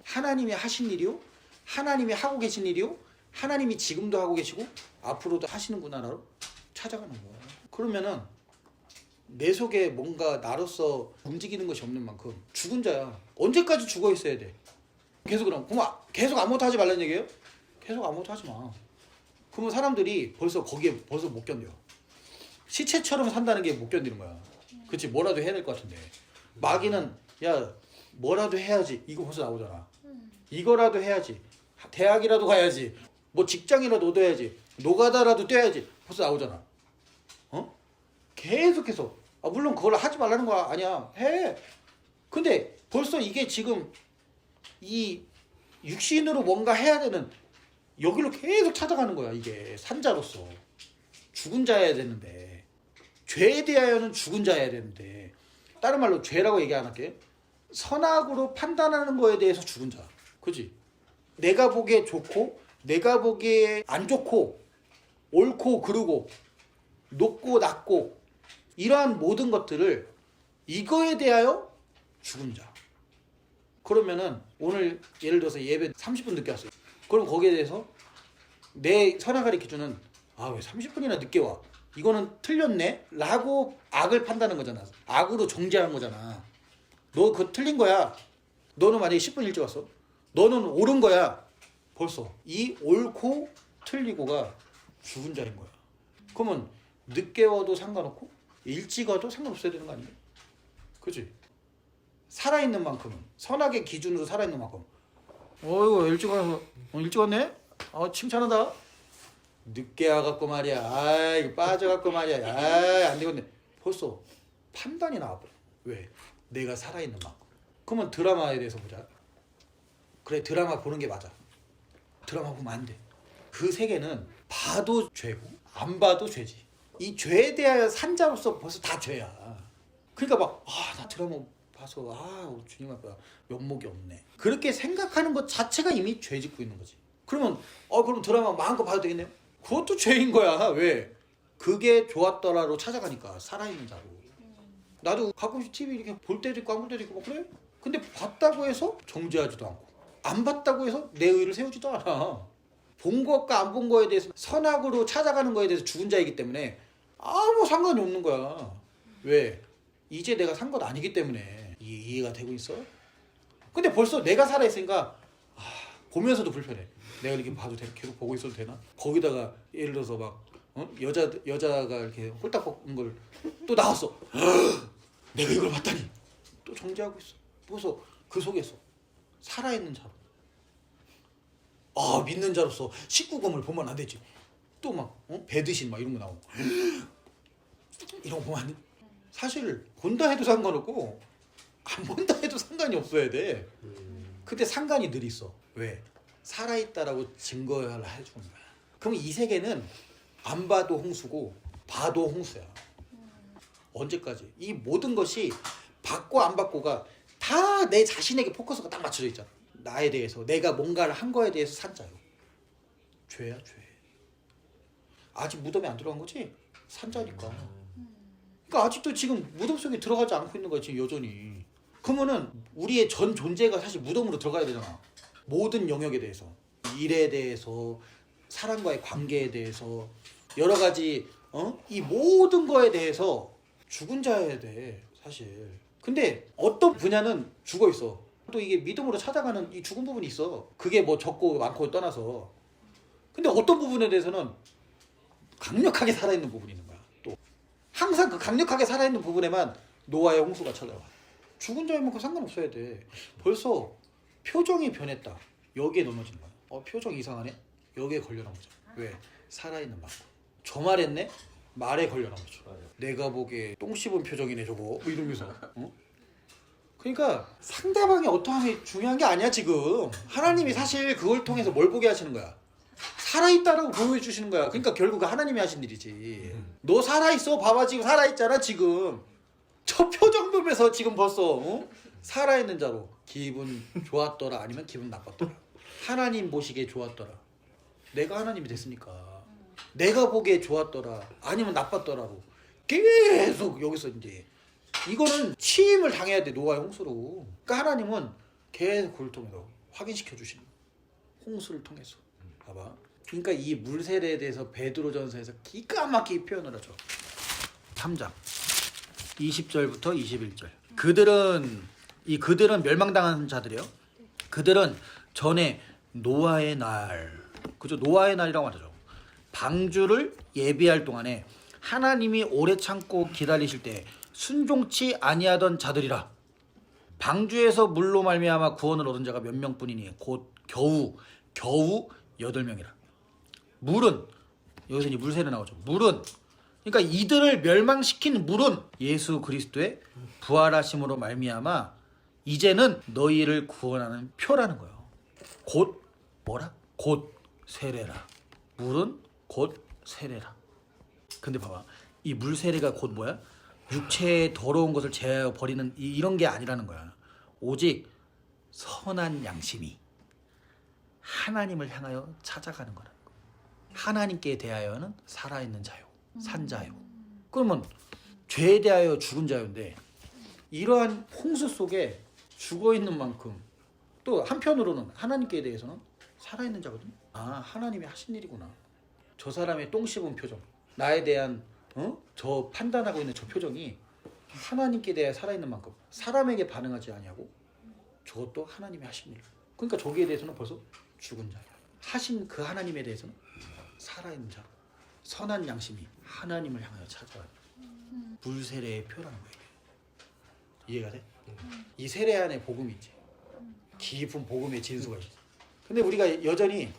하나님이 하신 일이요? 하나님이 하고 계신 일이요? 하나님이 지금도 하고 계시고 앞으로도 하시는구나라고 찾아가는 거야. 그러면은 내 속에 뭔가 나로서 움직이는 것이 없는 만큼 죽은 자야. 언제까지 죽어 있어야 돼? 계속 그럼 계속 아무것도 하지 말라는 얘기예요? 계속 아무것도 하지 마. 그러면 사람들이 벌써 거기에 못 견뎌. 시체처럼 산다는 게 못 견디는 거야. 그치? 뭐라도 해야 될 것 같은데. 마귀는 야 뭐라도 해야지. 이거 벌써 나오잖아. 이거라도 해야지. 대학이라도 가야지. 뭐 직장이라도 얻어야지. 노가다라도 떼야지. 벌써 나오잖아. 계속해서. 물론 그걸 하지 말라는 거야. 아니야. 해. 근데 벌써 이게 지금 이 육신으로 뭔가 해야 되는 여기로 계속 찾아가는 거야. 이게 산자로서. 죽은 자여야 되는데. 죄에 대하여는 죽은 자여야 되는데. 다른 말로 죄라고 얘기 안 할게. 선악으로 판단하는 거에 대해서 죽은 자. 그치? 내가 보기에 좋고 내가 보기에 안 좋고 옳고 그르고 높고 낮고 이러한 모든 것들을 이거에 대하여 죽은 자. 그러면은 오늘 예를 들어서 예배 30분 늦게 왔어요. 그럼 거기에 대해서 내 선악의 기준은 왜 30분이나 늦게 와? 이거는 틀렸네? 라고 악을 판다는 거잖아. 악으로 정죄하는 거잖아. 너 그거 틀린 거야. 너는 만약에 10분 일찍 왔어. 너는 옳은 거야. 벌써 이 옳고 틀리고가 죽은 자인 거야. 그러면 늦게 와도 상관없고 일찍 와도 상관없어야 되는 거 아니야? 그치? 살아있는 만큼은 선악의 기준으로 살아있는 만큼 이거 일찍 왔네? 칭찬한다. 늦게 와갖고 말이야. 이거 빠져갖고 말이야. 안 되겠네. 벌써 판단이 나와버려. 왜? 내가 살아있는 만큼. 그러면 드라마에 대해서 보자. 그래 드라마 보는 게 맞아. 드라마 보면 안 돼. 그 세계는 봐도 죄고 안 봐도 죄지. 이 죄에 대하여 산자로서 벌써 다 죄야. 그러니까 막 나 드라마 봐서 주님 앞에 면목이 없네. 그렇게 생각하는 것 자체가 이미 죄 짓고 있는 거지. 그러면 그럼 드라마 마음껏 봐도 되겠네요? 그것도 죄인 거야. 왜? 그게 좋았더라로 찾아가니까 살아있는 자로. 나도 가끔씩 TV 이렇게 볼 때도 있고 안 볼 때도 있고 뭐 그래. 근데 봤다고 해서 정죄하지도 않고 안 봤다고 해서 내 의를 세우지도 않아. 본 것과 안 본 거에 대해서 선악으로 찾아가는 거에 대해서 죽은 자이기 때문에 아무 상관이 없는 거야. 왜? 이제 내가 산 것 아니기 때문에 이해가 되고 있어. 근데 벌써 내가 살아있으니까 보면서도 불편해. 내가 이렇게 봐도 돼? 계속 보고 있어도 되나? 거기다가 예를 들어서 막 여자가 이렇게 홀딱 벗은 걸 또 나왔어. 내가 이걸 봤다니 또 정죄하고 있어. 그래서 그 속에서 살아있는 자로 믿는 자로서 19금을 보면 안 되지. 또 막 배드신 막 이런 거 나오고 이런 거 보면 안 돼. 사실 본다 해도 상관없고 안 본다 해도 상관이 없어야 돼. 근데 상관이 늘 있어. 왜? 살아있다라고 증거를 해주는 거야. 그럼 이 세계는 안 봐도 홍수고 봐도 홍수야. 언제까지? 이 모든 것이 받고 안 받고가 다 내 자신에게 포커스가 딱 맞춰져 있잖아. 나에 대해서 내가 뭔가를 한 거에 대해서 산자요. 죄야 죄. 아직 무덤에 안 들어간 거지? 산자니까. 그러니까 아직도 지금 무덤 속에 들어가지 않고 있는 거야 지금 여전히. 그러면은 우리의 전 존재가 사실 무덤으로 들어가야 되잖아. 모든 영역에 대해서, 일에 대해서, 사람과의 관계에 대해서, 여러 가지 이 모든 거에 대해서 죽은 자여야 돼 사실. 근데 어떤 분야는 죽어 있어. 또 이게 믿음으로 찾아가는 이 죽은 부분이 있어. 그게 뭐 적고 많고 떠나서. 근데 어떤 부분에 대해서는 강력하게 살아있는 부분이 있는 거야. 또 항상 그 강력하게 살아있는 부분에만 노아의 홍수가 찾아와. 죽은 자이면 그 상관없어야 돼. 벌써 표정이 변했다. 여기에 넘어지는 거야. 표정 이상하네? 여기에 걸려난 거죠. 왜? 살아있는 만큼. 저 말했네? 말에 걸려난 거죠. 내가 보기에 똥 씹은 표정이네 저거. 뭐 이러면서. 그러니까 상대방이 어떠함이 중요한 게 아니야 지금. 하나님이 사실 그걸 통해서 뭘 보게 하시는 거야? 살아있다라고 보여주시는 거야. 그러니까 결국 하나님이 하신 일이지. 너 살아있어? 봐봐 지금 살아있잖아 지금. 저 표정 보면서 지금 벌써 살아있는 자로 기분 좋았더라 아니면 기분 나빴더라. 하나님 보시기에 좋았더라. 내가 하나님이 됐으니까. 내가 보기에 좋았더라 아니면 나빴더라로 계속 여기서 이제 이거는 치임을 당해야 돼. 노아의 홍수로. 그러니까 하나님은 계속 그걸 통해서 확인시켜 주시는 홍수를 통해서. 봐봐. 그러니까 이 물세례에 대해서 베드로전서에서 기가 막히게 표현을 하죠. 3장 20절부터 21절. 그들은 멸망당한 자들이요. 그들은 전에 노아의 날, 그죠? 노아의 날이라고 하죠. 방주를 예비할 동안에 하나님이 오래 참고 기다리실 때 순종치 아니하던 자들이라. 방주에서 물로 말미암아 구원을 얻은 자가 몇 명뿐이니 곧 겨우 8명이라. 물은 여기서 이제 물세례 나오죠. 물은 그러니까 이들을 멸망시킨 물은 예수 그리스도의 부활하심으로 말미암아 이제는 너희를 구원하는 표라는 거예요. 곧 뭐라? 곧 세례라. 물은 곧 세례라. 근데 봐봐. 이 물세례가 곧 뭐야? 육체의 더러운 것을 제하여 버리는 이런 게 아니라는 거야. 오직 선한 양심이 하나님을 향하여 찾아가는 거라는 거야. 하나님께 대하여는 살아있는 자요. 산자요. 그러면 죄에 대하여 죽은 자요인데 이러한 홍수 속에 죽어있는 만큼 또 한편으로는 하나님께 대해서는 살아있는 자거든. 하나님이 하신 일이구나. 저 사람의 똥 씹은 표정, 나에 대한 저 판단하고 있는 저 표정이 하나님께 대해 살아있는 만큼 사람에게 반응하지 아니하고 저것도 하나님이 하신 일. 그러니까 저기에 대해서는 벌써 죽은 자야. 하신 그 하나님에 대해서는 살아있는 자로 선한 양심이 하나님을 향하여 찾아와요. 물세례의 표라는 거예요. 이해가 돼? 이 세례 안에 복음이 있지. 깊은 복음의 진수가 있어. 근데 우리가 여전히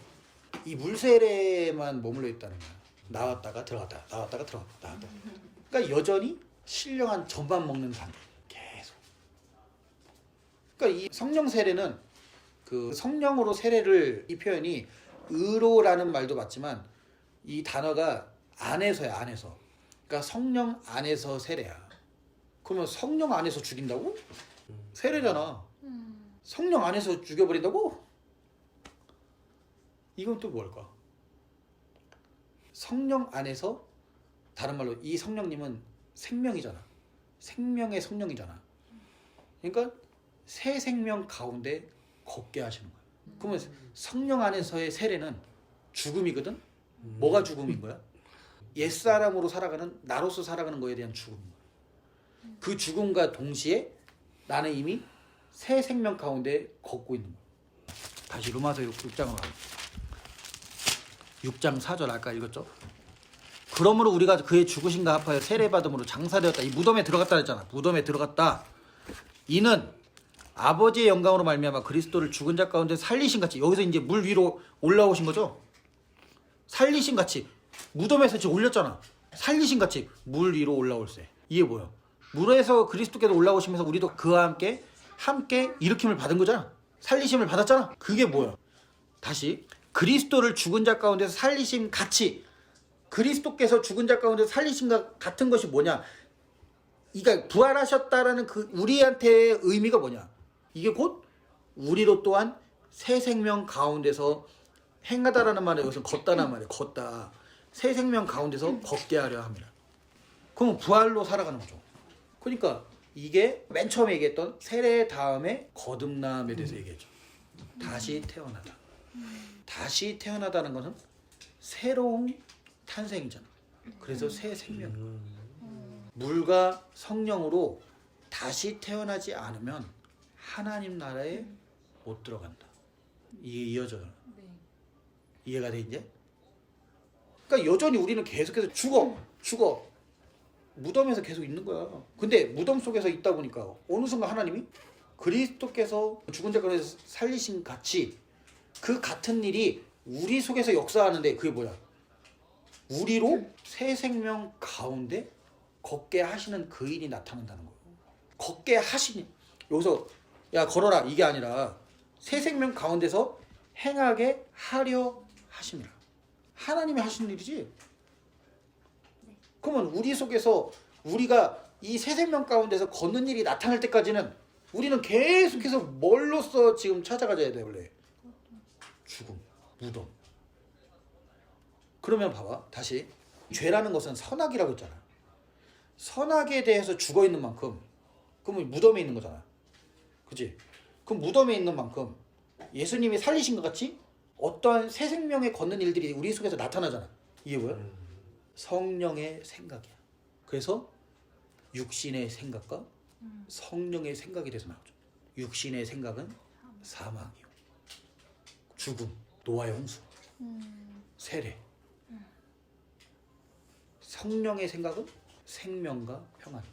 이 물세례만 머물러 있다는 거야. 나왔다가 들어갔다, 나왔다가 들어갔다, 나왔다. 그러니까 여전히 신령한 젖만 먹는 삶. 계속. 그러니까 이 성령 세례는 그 성령으로 세례를 이 표현이 의로라는 말도 맞지만 이 단어가 안에서야 안에서. 그러니까 성령 안에서 세례야. 그러면 성령 안에서 죽인다고? 세례잖아. 성령 안에서 죽여버린다고? 이건 또 뭘까? 성령 안에서 다른 말로 이 성령님은 생명이잖아. 생명의 성령이잖아. 그러니까 새 생명 가운데 걷게 하시는 거야. 그러면 성령 안에서의 세례는 죽음이거든? 뭐가 죽음인 거야? 옛사람으로 살아가는, 나로서 살아가는 거에 대한 죽음인 거야. 그 죽음과 동시에 나는 이미 새 생명 가운데 걷고 있는 거야. 다시 로마서 6장으로 가요. 6장 4절 아까 읽었죠? 그러므로 우리가 그의 죽으심과 합하여 세례받음으로 장사되었다. 이 무덤에 들어갔다 했잖아. 무덤에 들어갔다. 이는 아버지의 영광으로 말미암아 그리스도를 죽은 자 가운데 살리신 같이. 여기서 이제 물 위로 올라오신 거죠? 살리신 같이. 무덤에서 지금 올렸잖아. 살리신 같이 물 위로 올라올세. 이게 뭐야? 물에서 그리스도께서 올라오시면서 우리도 그와 함께 일으킴을 받은 거잖아. 살리심을 받았잖아. 그게 뭐야? 다시 그리스도를 죽은 자 가운데서 살리심 같이. 그리스도께서 죽은 자 가운데 살리심과 같은 것이 뭐냐? 그러니까 부활하셨다라는 그 우리한테의 의미가 뭐냐? 이게 곧 우리로 또한 새 생명 가운데서 행하다라는 말은 여기서 걷다라는 말이에요. 걷다. 새 생명 가운데서 걷게 하려 합니다. 그럼 부활로 살아가는 거죠. 그러니까 이게 맨 처음에 얘기했던 세례 다음에 거듭남에 대해서 얘기했죠. 다시 태어나다. 다시 태어나다는 것은 새로운 탄생이잖아. 그래서 새 생명. 물과 성령으로 다시 태어나지 않으면 하나님 나라에 못 들어간다. 이게 이어져요. 네. 이해가 돼 이제? 그러니까 여전히 우리는 계속해서 죽어. 무덤에서 계속 있는 거야. 근데 무덤 속에서 있다 보니까 어느 순간 하나님이 그리스도께서 죽은 자 가운데서 살리신 같이 그 같은 일이 우리 속에서 역사하는데 그게 뭐야? 우리로 새 생명 가운데 걷게 하시는 그 일이 나타난다는 거예요. 걷게 하시니 여기서 야 걸어라 이게 아니라 새 생명 가운데서 행하게 하려 하심이라. 하나님이 하시는 일이지. 그러면 우리 속에서 우리가 이 새 생명 가운데서 걷는 일이 나타날 때까지는 우리는 계속해서 뭘로써 지금 찾아가야 돼 원래? 죽음, 무덤. 그러면 봐봐 다시 죄라는 것은 선악이라고 했잖아. 선악에 대해서 죽어 있는 만큼 그러면 무덤에 있는 거잖아. 그치? 그럼 무덤에 있는 만큼 예수님이 살리신 것 같이 어떠한 새 생명에 걷는 일들이 우리 속에서 나타나잖아. 이게 뭐야? 성령의 생각이야. 그래서 육신의 생각과 성령의 생각이 돼서 나오죠. 육신의 생각은 사망이요. 죽음, 노아의 홍수, 세례. 성령의 생각은 생명과 평안.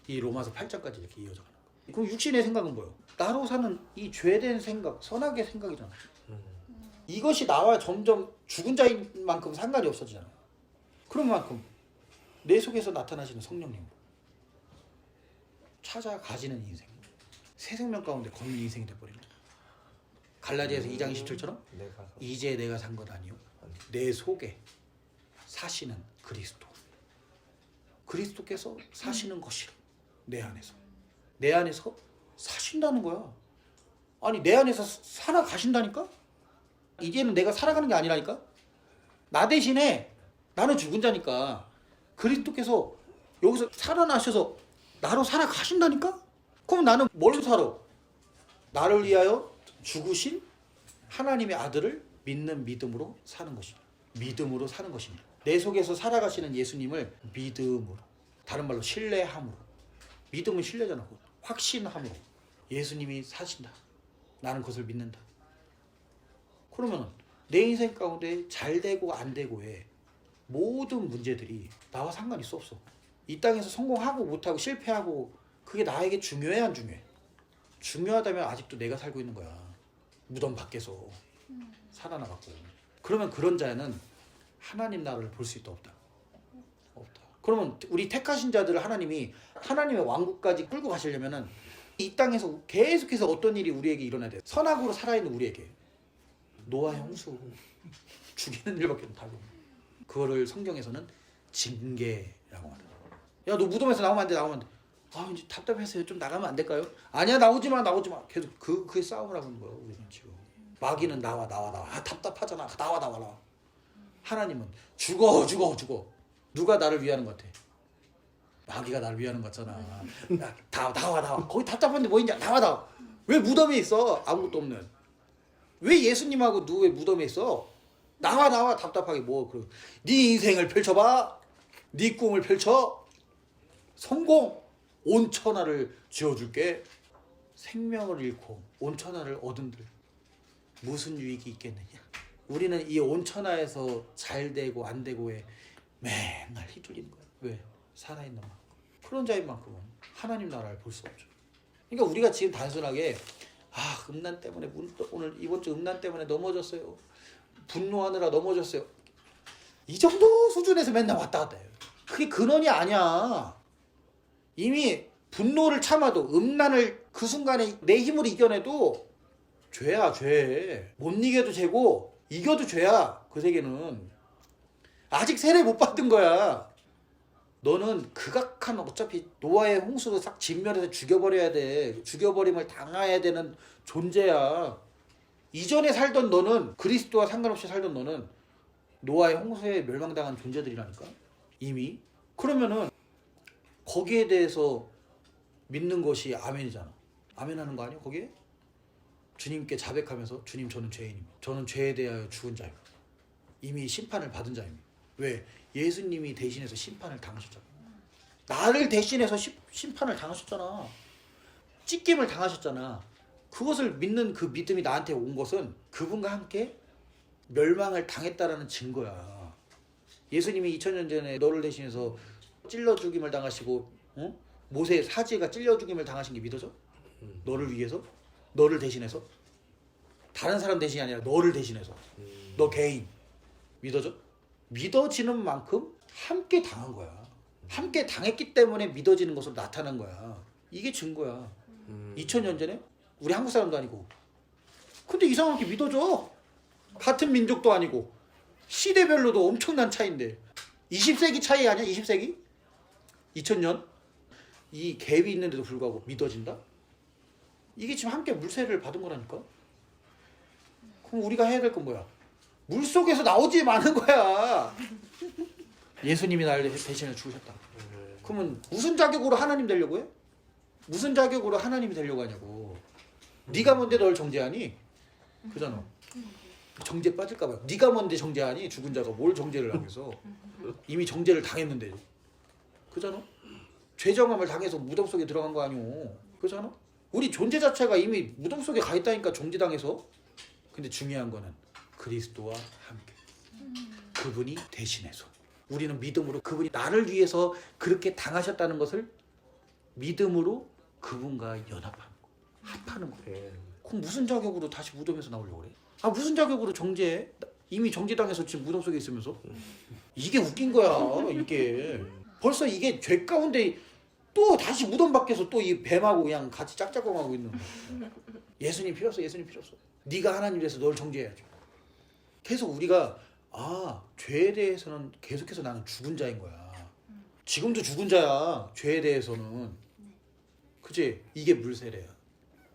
이 로마서 8장까지 이렇게 이어져 가는 거야. 그럼 육신의 생각은 뭐예요? 나로 사는 이 죄된 생각, 선악의 생각이잖아. 이것이 나와 점점 죽은 자인 만큼 상관이 없어지잖아. 그런 만큼 내 속에서 나타나시는 성령님 찾아가시는 인생, 새 생명 가운데 걷는 인생이 돼버리는 거야. 갈라디아서 2장 27처럼 이제 내가 산 것 아니요 내 속에 사시는 그리스도. 그리스도께서 사시는 것이라. 내 안에서 사신다는 거야. 아니 내 안에서 살아가신다니까? 이제는 내가 살아가는 게 아니라니까? 나 대신에 나는 죽은 자니까 그리스도께서 여기서 살아나셔서 나로 살아가신다니까? 그럼 나는 뭘로 살아? 나를 위하여 죽으신 하나님의 아들을 믿는 믿음으로 사는 것입니다. 믿음으로 사는 것입니다. 내 속에서 살아가시는 예수님을 믿음으로, 다른 말로 신뢰함으로. 믿음은 신뢰잖아. 확신함으로 예수님이 사신다. 나는 그것을 믿는다. 그러면 내 인생 가운데 잘 되고 안 되고의 모든 문제들이 나와 상관이 없어. 이 땅에서 성공하고 못하고 실패하고 그게 나에게 중요해 안 중요해? 중요하다면 아직도 내가 살고 있는 거야. 무덤 밖에서 살아나갔고. 그러면 그런 자는 하나님 나라를 볼 수 있다 없다? 없다. 그러면 우리 택하신 자들을 하나님이 하나님의 왕국까지 끌고 가시려면은 이 땅에서 계속해서 어떤 일이 우리에게 일어나야 돼. 선악으로 살아있는 우리에게 노아의 홍수 죽이는 일밖에 못하고, 그거를 성경에서는 징계라고 말해요. 야, 너 무덤에서 나오면 안 돼, 나오면 안 돼. 아, 이제 답답해서요. 좀 나가면 안 될까요? 아니야, 나오지 마. 계속 그게 싸움을 하고 있는 거예요, 우리는 지금. 마귀는 나와. 아, 답답하잖아. 나와. 하나님은 죽어. 누가 나를 위하는 것 같아? 마귀가 나를 위하는 것 같잖아. 야, 나와. 거기 답답한데 뭐 있냐? 나와. 왜 무덤에 있어? 아무것도 없는. 왜 예수님하고 왜 무덤에 있어? 나와. 답답하게 뭐. 네 인생을 펼쳐봐. 네 꿈을 펼쳐. 성공. 온 천하를 쥐어줄게. 생명을 잃고 온 천하를 얻은들 무슨 유익이 있겠느냐. 우리는 이 온 천하에서 잘 되고 안 되고에 맨날 휘둘리는 거야. 왜? 살아있는 만큼. 그런 자인 만큼은 하나님 나라를 볼 수 없죠. 그러니까 우리가 지금 단순하게 음란 때문에 오늘 이번 주 음란 때문에 넘어졌어요. 분노하느라 넘어졌어요. 이 정도 수준에서 맨날 왔다 갔다 해요. 그게 근원이 아니야. 이미 분노를 참아도 음란을 그 순간에 내 힘으로 이겨내도 죄야, 죄. 못 이겨도 죄고 이겨도 죄야. 그 세계는 아직 세례 못 받은 거야. 너는 극악한, 어차피 노아의 홍수도 싹 진멸해서 죽여버려야 돼. 죽여버림을 당해야 되는 존재야. 이전에 살던 너는, 그리스도와 상관없이 살던 너는 노아의 홍수에 멸망당한 존재들이라니까, 이미. 그러면은 거기에 대해서 믿는 것이 아멘이잖아. 아멘하는 거 아니야, 거기에? 주님께 자백하면서, 주님, 저는 죄인입니다. 저는 죄에 대하여 죽은 자입니다. 이미 심판을 받은 자입니다. 왜? 예수님이 대신해서 심판을 당하셨잖아. 나를 대신해서 심판을 당하셨잖아. 찢김을 당하셨잖아. 그것을 믿는 그 믿음이 나한테 온 것은 그분과 함께 멸망을 당했다라는 증거야. 예수님이 2000년 전에 너를 대신해서 찔러 죽임을 당하시고, 모세 사지가 찔러 죽임을 당하신 게 믿어져? 너를 위해서? 너를 대신해서? 다른 사람 대신이 아니라 너를 대신해서. 너 개인. 믿어져? 믿어지는 만큼 함께 당한 거야. 함께 당했기 때문에 믿어지는 것으로 나타난 거야. 이게 증거야. 2000년 전에 우리 한국 사람도 아니고. 근데 이상하게 믿어져. 같은 민족도 아니고. 시대별로도 엄청난 차이인데. 20세기 차이 아니야? 20세기? 2000년? 이 갭이 있는데도 불구하고 믿어진다? 이게 지금 함께 물세를 받은 거라니까? 그럼 우리가 해야 될 건 뭐야? 물속에서 나오지 마는 거야. 예수님이 나를 대신해 죽으셨다. 그러면 무슨 자격으로 하나님 되려고 해? 무슨 자격으로 하나님이 되려고 하냐고. 네가 뭔데 널 정죄하니? 그잖아. 정죄 빠질까 봐. 네가 뭔데 정죄하니? 죽은 자가 뭘 정죄를 하겠어. 이미 정죄를 당했는데. 그잖아. 죄정함을 당해서 무덤 속에 들어간 거 아니오. 그잖아. 우리 존재 자체가 이미 무덤 속에 가 있다니까, 정죄당해서. 근데 중요한 거는 그리스도와 함께. 그분이 대신해서. 우리는 믿음으로 그분이 나를 위해서 그렇게 당하셨다는 것을 믿음으로 그분과 연합하는 거. 합하는 거예요. 그럼 무슨 자격으로 다시 무덤에서 나오려고 그래? 무슨 자격으로 정죄해? 이미 정죄당해서 지금 무덤 속에 있으면서? 이게 웃긴 거야, 이게. 벌써 이게 죄 가운데 또 다시 무덤 밖에서 또 이 뱀하고 그냥 같이 짝짝꿍하고 있는 거야. 예수님 필요 없어. 예수님 필요 없어. 네가 하나님이라서 널 정죄해야죠. 계속 우리가 죄에 대해서는 계속해서 나는 죽은 자인 거야. 지금도 죽은 자야. 죄에 대해서는. 그치? 이게 물세례야.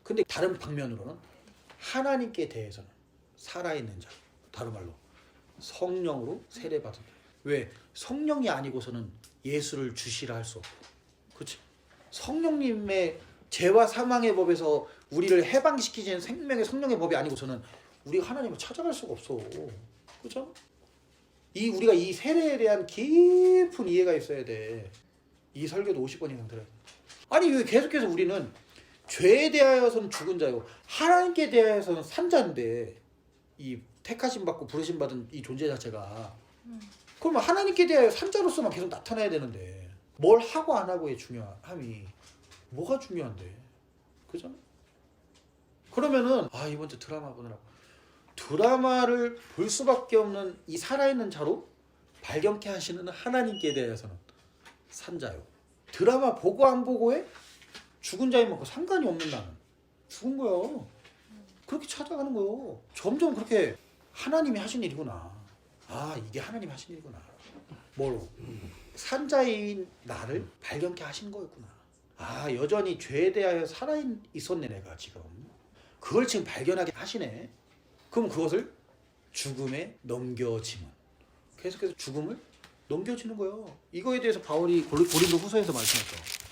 근데 다른 방면으로는 하나님께 대해서는 살아있는 자. 다른 말로 성령으로 세례받은 자. 왜? 성령이 아니고서는 예수를 주시라 할 수 없고. 그치? 성령님의 죄와 사망의 법에서 우리를 해방시키시는 생명의 성령의 법이 아니고서는 우리가 하나님을 찾아갈 수가 없어. 그죠? 우리가 이 세례에 대한 깊은 이해가 있어야 돼. 이 설교도 50번 이상 들어야 돼. 아니, 왜 계속해서 우리는 죄에 대하여서는 죽은 자요, 하나님께 대하여서는 산 자인데, 이 택하심 받고 부르심 받은 이 존재 자체가. 그러면 하나님께 대하여 산 자로서만 계속 나타나야 되는데, 뭘 하고 안 하고의 중요함이 뭐가 중요한데? 그죠? 그러면은 이번 주 드라마 보느라고 드라마를 볼 수밖에 없는 이 살아있는 자로 발견케 하시는 하나님께 대해서는 산 자요. 드라마 보고 안 보고에 죽은 자인 만큼 상관이 없는 나는 죽은 거야. 그렇게 찾아가는 거요. 점점 그렇게 하나님이 하신 일이구나. 아, 이게 하나님이 하신 일이구나. 뭐로? 산자인 나를 발견케 하신 거였구나. 아, 여전히 죄에 대하여 살아있었네 내가 지금. 그걸 지금 발견하게 하시네. 그럼 그것을 죽음에 넘겨지면 계속해서 죽음을 넘겨지는 거예요. 이거에 대해서 바울이 고린도 후서에서 말씀했죠.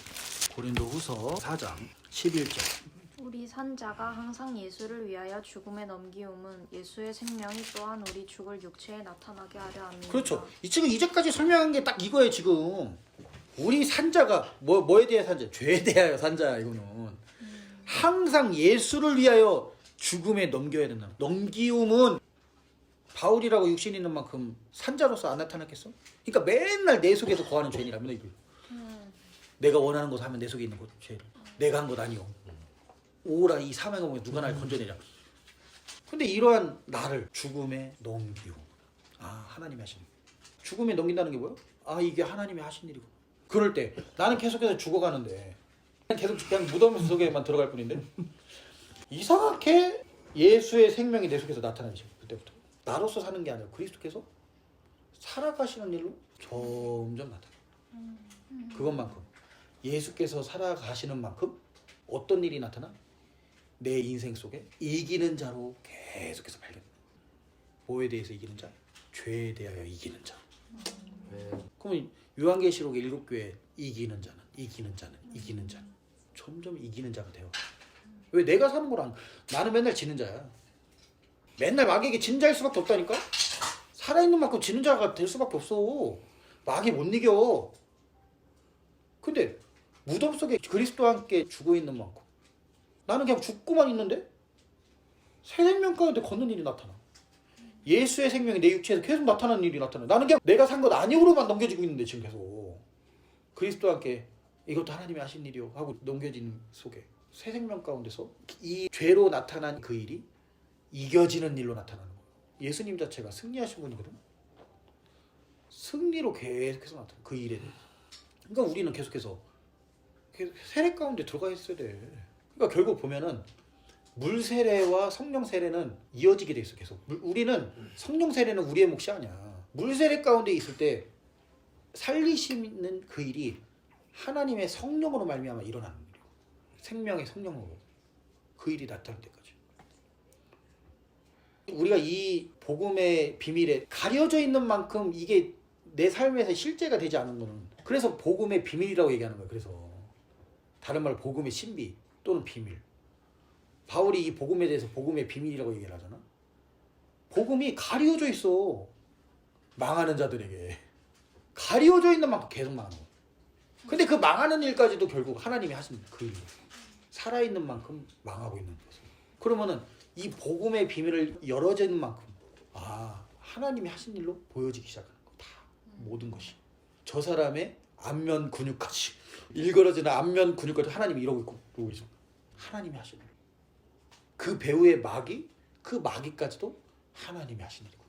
고린도 후서 4장 11절. 우리 산자가 항상 예수를 위하여 죽음에 넘기움은 예수의 생명이 또한 우리 죽을 육체에 나타나게 하려 함이니라. 그렇죠. 지금 이제까지 설명한 게 딱 이거예요. 지금 우리 산자가 뭐에 대해 산자? 죄에 대하여 산자야 이거는. 항상 예수를 위하여 죽음에 넘겨야 된다. 넘기움은 바울이라고 육신 있는 만큼 산자로서 안 나타났겠어? 그러니까 맨날 내 속에서 거하는 죄니라면 이거. 내가 원하는 것을 하면 내 속에 있는 것 죄를. 내가 한 것 아니요. 오라 이 사명을 보면 누가 날 건져내냐. 근데 이러한 나를 죽음에 넘기고, 아, 하나님이 하신 일. 죽음에 넘긴다는 게 뭐예요? 아, 이게 하나님이 하신 일이고. 그럴 때 나는 계속해서 죽어가는데 계속 그냥 무덤 속에만 들어갈 뿐인데 이상하게 예수의 생명이 내 속에서 나타나죠. 그때부터 나로서 사는 게 아니라 그리스도께서 살아가시는 일로 점점 나타나. 그것만큼 예수께서 살아가시는 만큼 어떤 일이 나타나? 내 인생 속에 이기는 자로 계속해서 발견. 뭐에 대해서 이기는 자? 죄에 대하여 이기는 자. 그럼 요한계시록 7교회 이기는 자는 이기는 자는 점점 이기는 자가 돼요. 왜? 내가 사는 거랑 나는 맨날 지는 자야. 맨날 마귀에게 진 자일 수밖에 없다니까. 살아있는 만큼 지는 자가 될 수밖에 없어. 마귀 못 이겨. 근데 무덤 속에 그리스도와 함께 죽어 있는 만큼 나는 그냥 죽고만 있는데 새 생명 가운데 걷는 일이 나타나. 예수의 생명이 내 육체에서 계속 나타나는 일이 나타나. 나는 그냥 내가 산 것 아니오로만 넘겨지고 있는데 지금 계속 그리스도와 함께 이것도 하나님이 하신 일이요 하고 넘겨지는 속에 새 생명 가운데서 이 죄로 나타난 그 일이 이겨지는 일로 나타나는 거예요. 예수님 자체가 승리하신 분이거든. 승리로 계속해서 나타나 그 일에 대해서. 그러니까 우리는 계속해서 세례 가운데 들어가 있어야 돼. 그러니까 결국 보면은 물 세례와 성령 세례는 이어지게 돼 있어. 계속 우리는 성령 세례는 우리의 몫이 아니야. 물 세례 가운데 있을 때 살리시는 그 일이 하나님의 성령으로 말미암아 일어나는 일이고 생명의 성령으로 그 일이 나타날 때까지 우리가 이 복음의 비밀에 가려져 있는 만큼 이게 내 삶에서 실제가 되지 않은 거는 그래서 복음의 비밀이라고 얘기하는 거예요. 그래서 다른 말로 복음의 신비 또는 비밀. 바울이 이 복음에 대해서 복음의 비밀이라고 얘기를 하잖아. 복음이 가려져 있어. 망하는 자들에게. 가려져 있는 만큼 계속 망하는 거야. 근데 그 망하는 일까지도 결국 하나님이 하신 그 일. 살아있는 만큼 망하고 있는 거죠. 그러면은 이 복음의 비밀을 열어지는 만큼 아, 하나님이 하신 일로 보여지기 시작하는 거. 다 모든 것이. 저 사람의 안면 근육까지 일그러지는 안면 근육까지 하나님이 이러고 있고 그러고 있어. 하나님이 하신 일. 그 배우의 마귀, 그 마귀까지도 하나님이 하신 일이고.